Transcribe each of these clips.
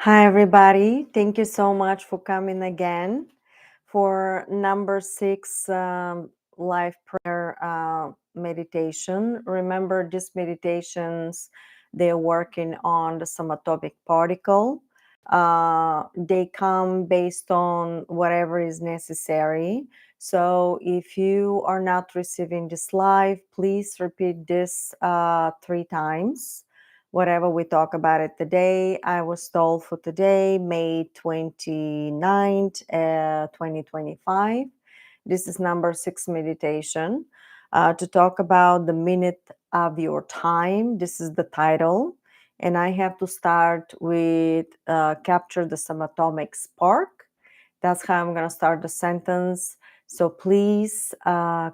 Hi, everybody. Thank you so much for coming again for number 6 live prayer meditation. Remember, these meditations, they're working on the subatomic particle. They come based on whatever is necessary. So if you are not receiving this live, please repeat this 3 times whatever we talk about it today. I was told for today, May 29th, 2025. This is number 6 meditation to talk about the minute of your time. This is the title. And I have to start with capture the subatomic spark. That's how I'm going to start the sentence. So please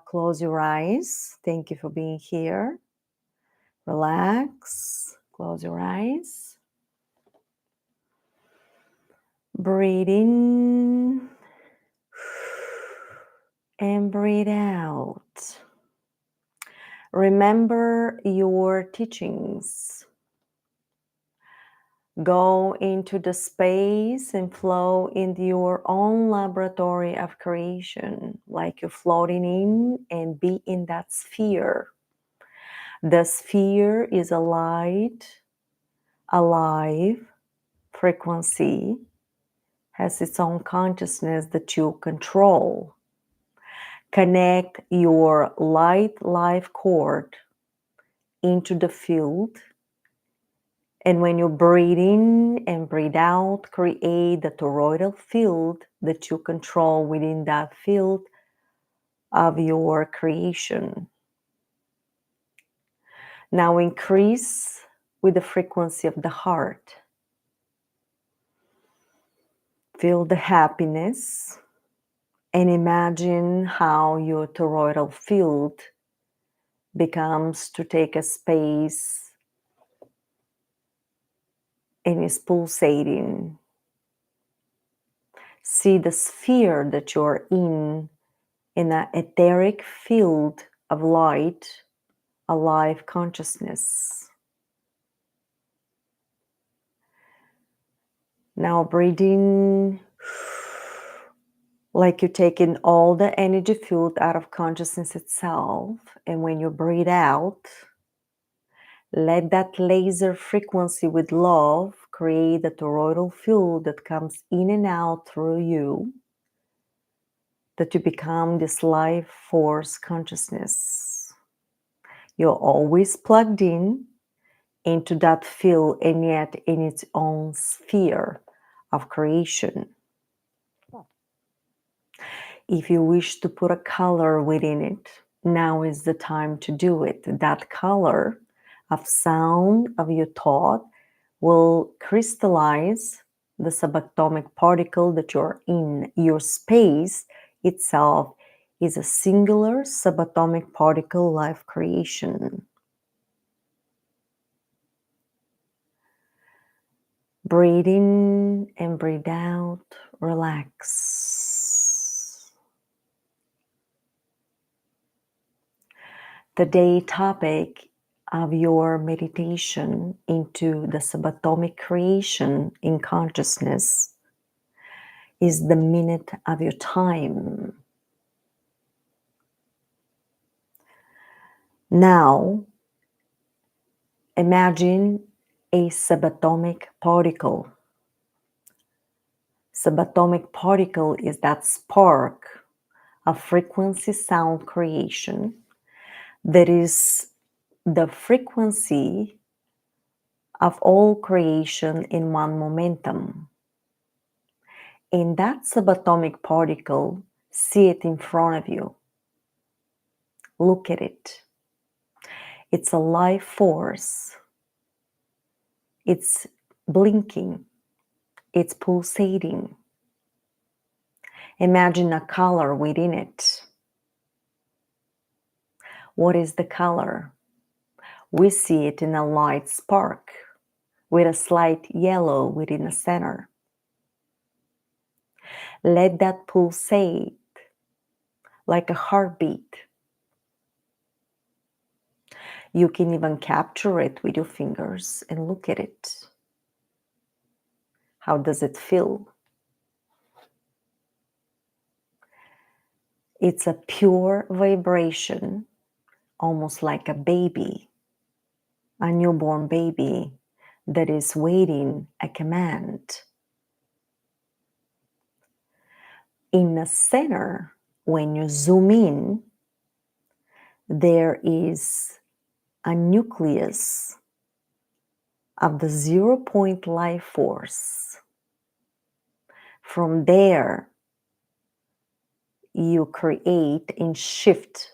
close your eyes. Thank you for being here. Relax. Close your eyes. Breathe in and breathe out. Remember your teachings. Go into the space and flow into your own laboratory of creation, like you're floating in and be in that sphere. The sphere is a light, alive frequency, has its own consciousness that you control. Connect your light life cord into the field. And when you breathe in and breathe out, create the toroidal field that you control within that field of your creation. Now increase with the frequency of the heart. Feel the happiness and imagine how your toroidal field becomes to take a space and is pulsating. See the sphere that you're in an etheric field of light, alive consciousness. Now breathe in like you're taking all the energy field out of consciousness itself. And when you breathe out, let that laser frequency with love create a toroidal field that comes in and out through you, that you become this life force consciousness. You're always plugged in into that field and yet in its own sphere of creation. If you wish to put a color within it, now is the time to do it. That color of sound of your thought will crystallize the subatomic particle that you're in. Your space itself is a singular subatomic particle life creation. Breathe in and breathe out. Relax. The day topic of your meditation into the subatomic creation in consciousness is the minute of your time. Now, imagine a subatomic particle. Subatomic particle is that spark of frequency sound creation that is the frequency of all creation in one momentum. In that subatomic particle, see it in front of you. Look at it. It's a life force. It's blinking. It's pulsating. Imagine a color within it. What is the color? We see it in a light spark with a slight yellow within the center. Let that pulsate like a heartbeat. You can even capture it with your fingers and look at it. How does it feel? It's a pure vibration, almost like a baby, a newborn baby that is waiting a command. In the center, when you zoom in, there is a nucleus of the 0 point life force. From there, you create and shift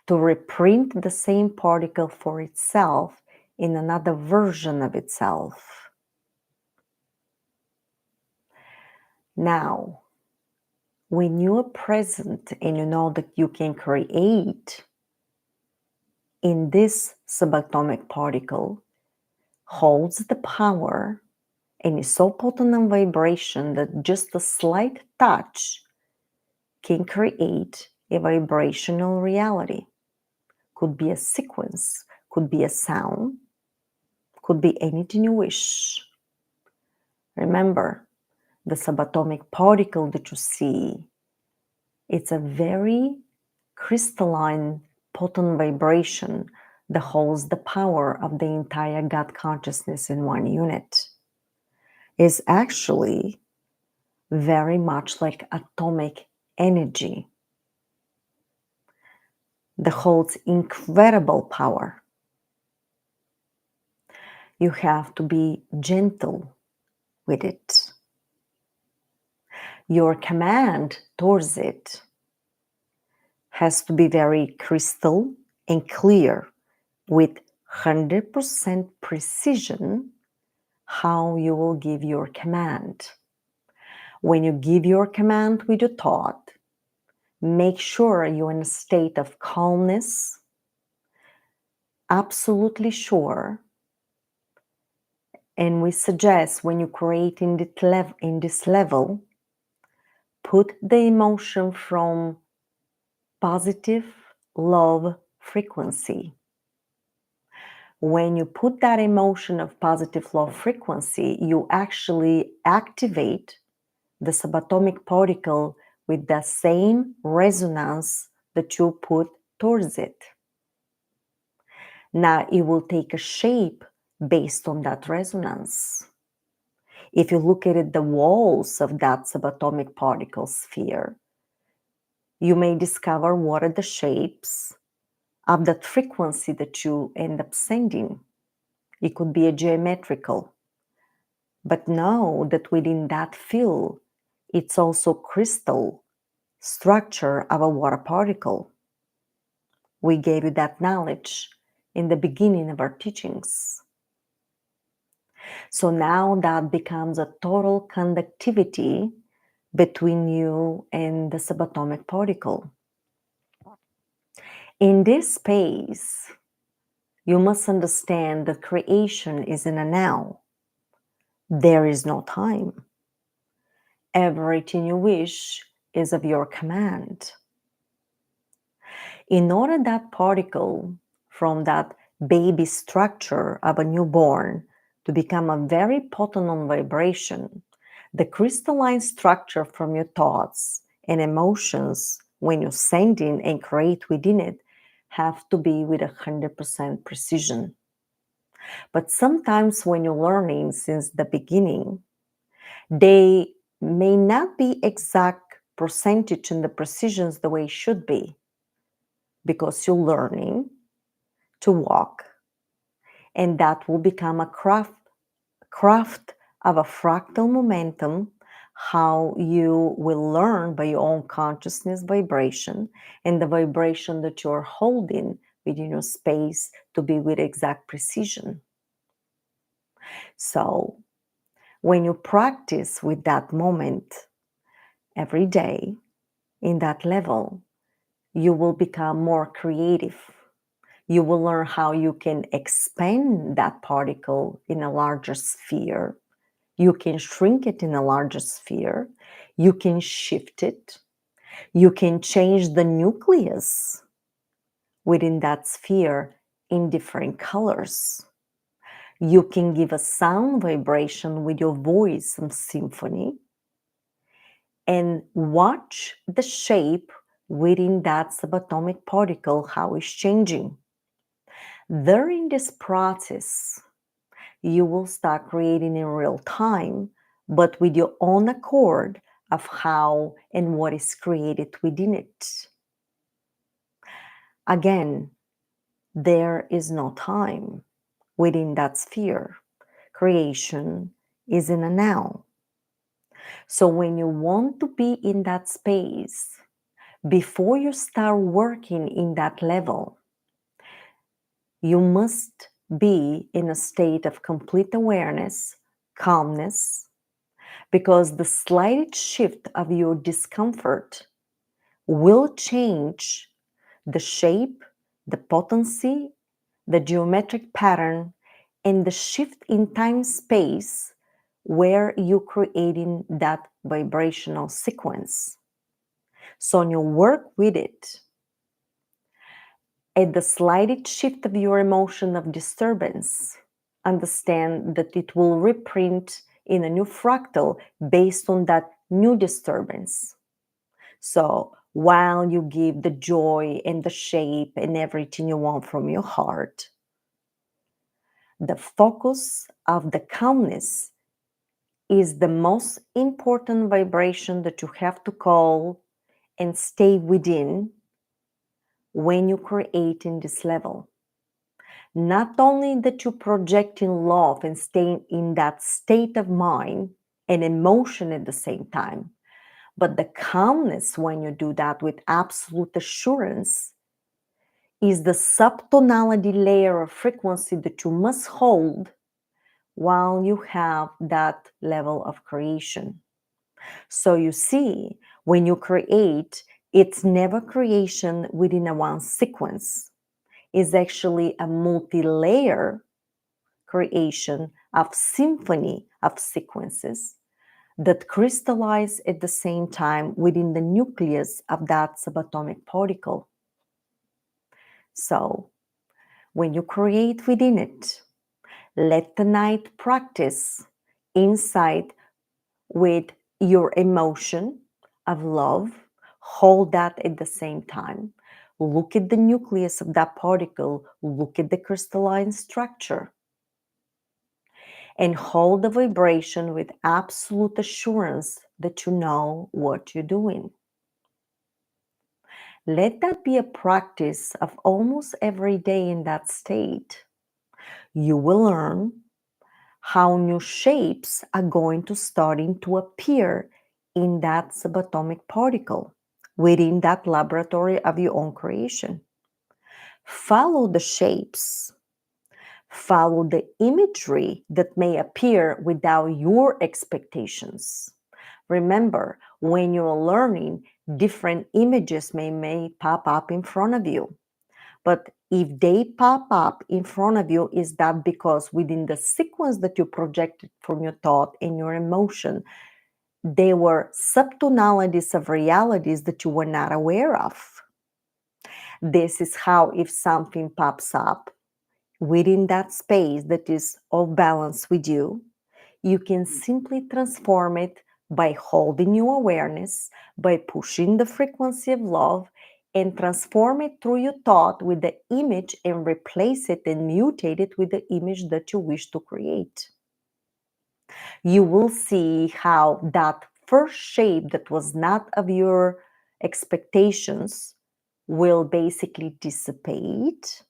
to reprint the same particle for itself in another version of itself. Now, when you are present and you know that you can create in this subatomic particle, holds the power and is so potent in vibration that just a slight touch can create a vibrational reality. Could be a sequence, could be a sound, could be anything you wish. Remember, the subatomic particle that you see, it's a very crystalline, potent vibration that holds the power of the entire God consciousness in one unit. Is actually very much like atomic energy that holds incredible power. You have to be gentle with it. Your command towards it has to be very crystal and clear with 100% precision how you will give your command. When you give your command with your thought, make sure you're in a state of calmness, absolutely sure. And we suggest when you create in this level, put the emotion from positive love frequency. When you put that emotion of positive love frequency, you actually activate the subatomic particle with the same resonance that you put towards it. Now it will take a shape based on that resonance. If you look at the walls of that subatomic particle sphere, you may discover what are the shapes of that frequency that you end up sending. It could be a geometrical, but know that within that field, it's also crystal structure of a water particle. We gave you that knowledge in the beginning of our teachings. So now that becomes a total conductivity between you and the subatomic particle. In this space, you must understand that creation is in a now. There is no time. Everything you wish is of your command. In order that particle from that baby structure of a newborn to become a very potent on vibration, the crystalline structure from your thoughts and emotions when you send in and create within it have to be with 100% precision. But sometimes when you're learning since the beginning, they may not be exact percentage in the precisions the way it should be, because you're learning to walk, and that will become a craft of a fractal momentum, how you will learn by your own consciousness vibration and the vibration that you're holding within your space to be with exact precision. So when you practice with that moment every day in that level, you will become more creative. You will learn how you can expand that particle in a larger sphere. You can shrink it in a larger sphere. You can shift it. You can change the nucleus within that sphere in different colors. You can give a sound vibration with your voice, some symphony, and watch the shape within that subatomic particle, how it's changing. During this process, you will start creating in real time, but with your own accord of how and what is created within it. Again, there is no time within that sphere. Creation is in a now. So when you want to be in that space, before you start working in that level, you must be in a state of complete awareness, calmness, because the slight shift of your discomfort will change the shape, the potency, the geometric pattern, and the shift in time space where you're creating that vibrational sequence. So, you work with it. At the slight shift of your emotion of disturbance, understand that it will reprint in a new fractal based on that new disturbance. So while you give the joy and the shape and everything you want from your heart, the focus of the calmness is the most important vibration that you have to call and stay within when you create in this level. Not only that you project in love and staying in that state of mind and emotion at the same time, but the calmness when you do that with absolute assurance is the subtonality layer of frequency that you must hold while you have that level of creation. So you see, when you create, it's never creation within a one sequence. It's actually a multi-layer creation of symphony of sequences that crystallize at the same time within the nucleus of that subatomic particle. So, when you create within it, let the night practice inside with your emotion of love. Hold that at the same time. Look at the nucleus of that particle. Look at the crystalline structure. And hold the vibration with absolute assurance that you know what you're doing. Let that be a practice of almost every day in that state. You will learn how new shapes are going to starting to appear in that subatomic particle within that laboratory of your own creation. Follow the shapes. Follow the imagery that may appear without your expectations. Remember, when you're learning, different images may pop up in front of you. But if they pop up in front of you, is that because within the sequence that you projected from your thought and your emotion, they were subtonalities of realities that you were not aware of? This is how, if something pops up within that space that is off balance with you, you can simply transform it by holding your awareness, by pushing the frequency of love, and transform it through your thought with the image and replace it and mutate it with the image that you wish to create. You will see how that first shape that was not of your expectations will basically dissipate,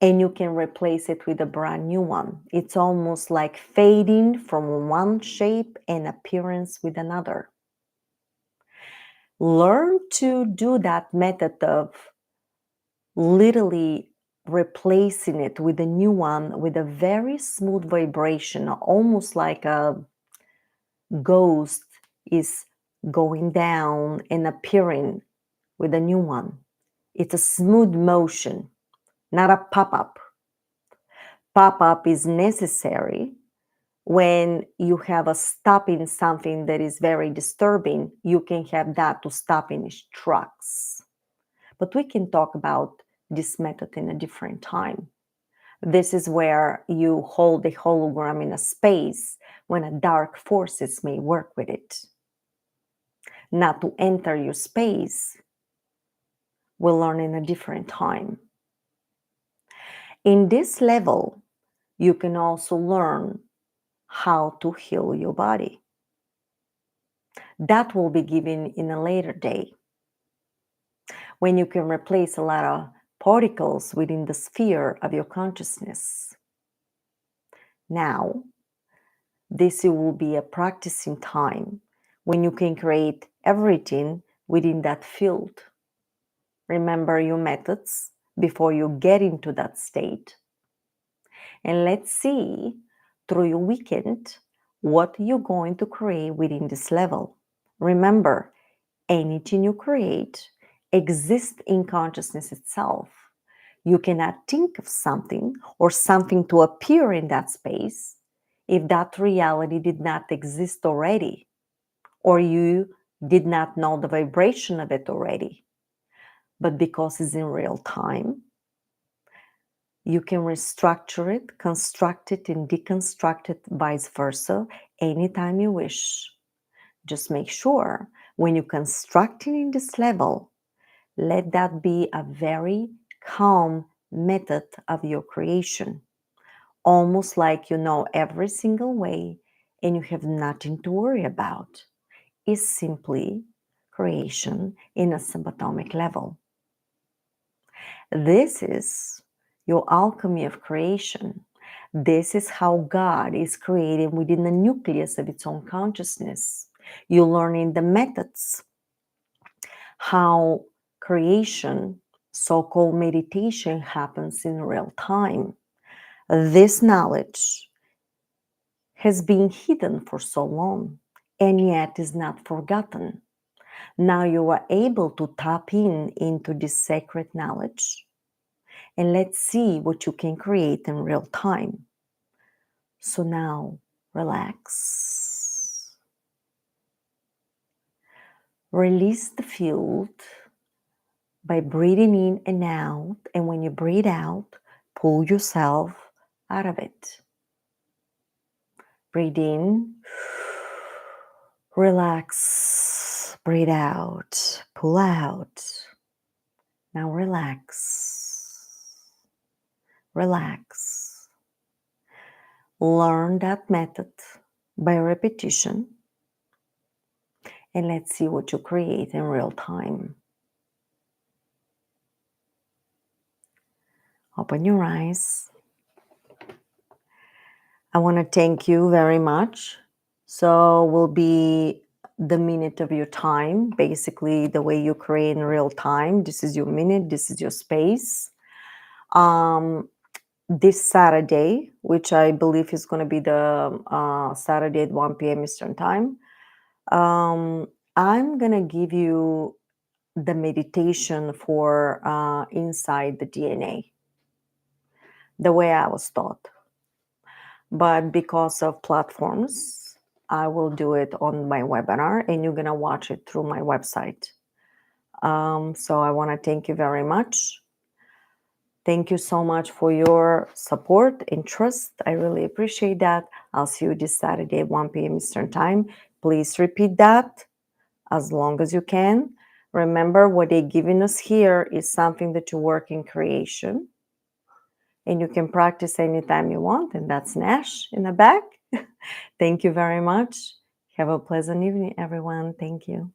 and you can replace it with a brand new one. It's almost like fading from one shape and appearance with another. Learn to do that method of literally replacing it with a new one with a very smooth vibration, almost like a ghost is going down and appearing with a new one. It's a smooth motion, not a pop-up. Pop-up is necessary when you have a stop in something that is very disturbing. You can have that to stop in its tracks. But we can talk about this method in a different time. This is where you hold the hologram in a space when a dark forces may work with it. Not to enter your space, we'll learn in a different time. In this level, you can also learn how to heal your body. That will be given in a later day, when you can replace a lot of particles within the sphere of your consciousness. Now, this will be a practicing time when you can create everything within that field. Remember your methods before you get into that state. And let's see through your weekend what you're going to create within this level. Remember, anything you create exists in consciousness itself. You cannot think of something or something to appear in that space if that reality did not exist already, or you did not know the vibration of it already. But because it's in real time, you can restructure it, construct it, and deconstruct it, vice versa, anytime you wish. Just make sure when you're constructing in this level, let that be a very calm method of your creation. Almost like you know every single way and you have nothing to worry about. It's simply creation in a subatomic level. This is your alchemy of creation. This is how God is creating within the nucleus of its own consciousness. You're learning the methods, how creation, so-called meditation, happens in real time. This knowledge has been hidden for so long and yet is not forgotten. Now you are able to tap into this sacred knowledge, and let's see what you can create in real time. So now relax. Release the field by breathing in and out, and when you breathe out, pull yourself out of it. Breathe in, relax, breathe out, pull out. Now relax, relax. Learn that method by repetition, and let's see what you create in real time. Open your eyes. I want to thank you very much. So will be the minute of your time, basically the way you create in real time. This is your minute, this is your space. This Saturday, which I believe is going to be the Saturday at 1 p.m. Eastern Time, I'm going to give you the meditation for inside the DNA, the way I was taught. But because of platforms, I will do it on my webinar, and you're going to watch it through my website. So I want to thank you very much. Thank you so much for your support and trust. I really appreciate that. I'll see you this Saturday at 1 p.m. Eastern Time. Please repeat that as long as you can. Remember, what they're giving us here is something that you work in creation. And you can practice anytime you want. And that's Nash in the back. Thank you very much. Have a pleasant evening, everyone. Thank you.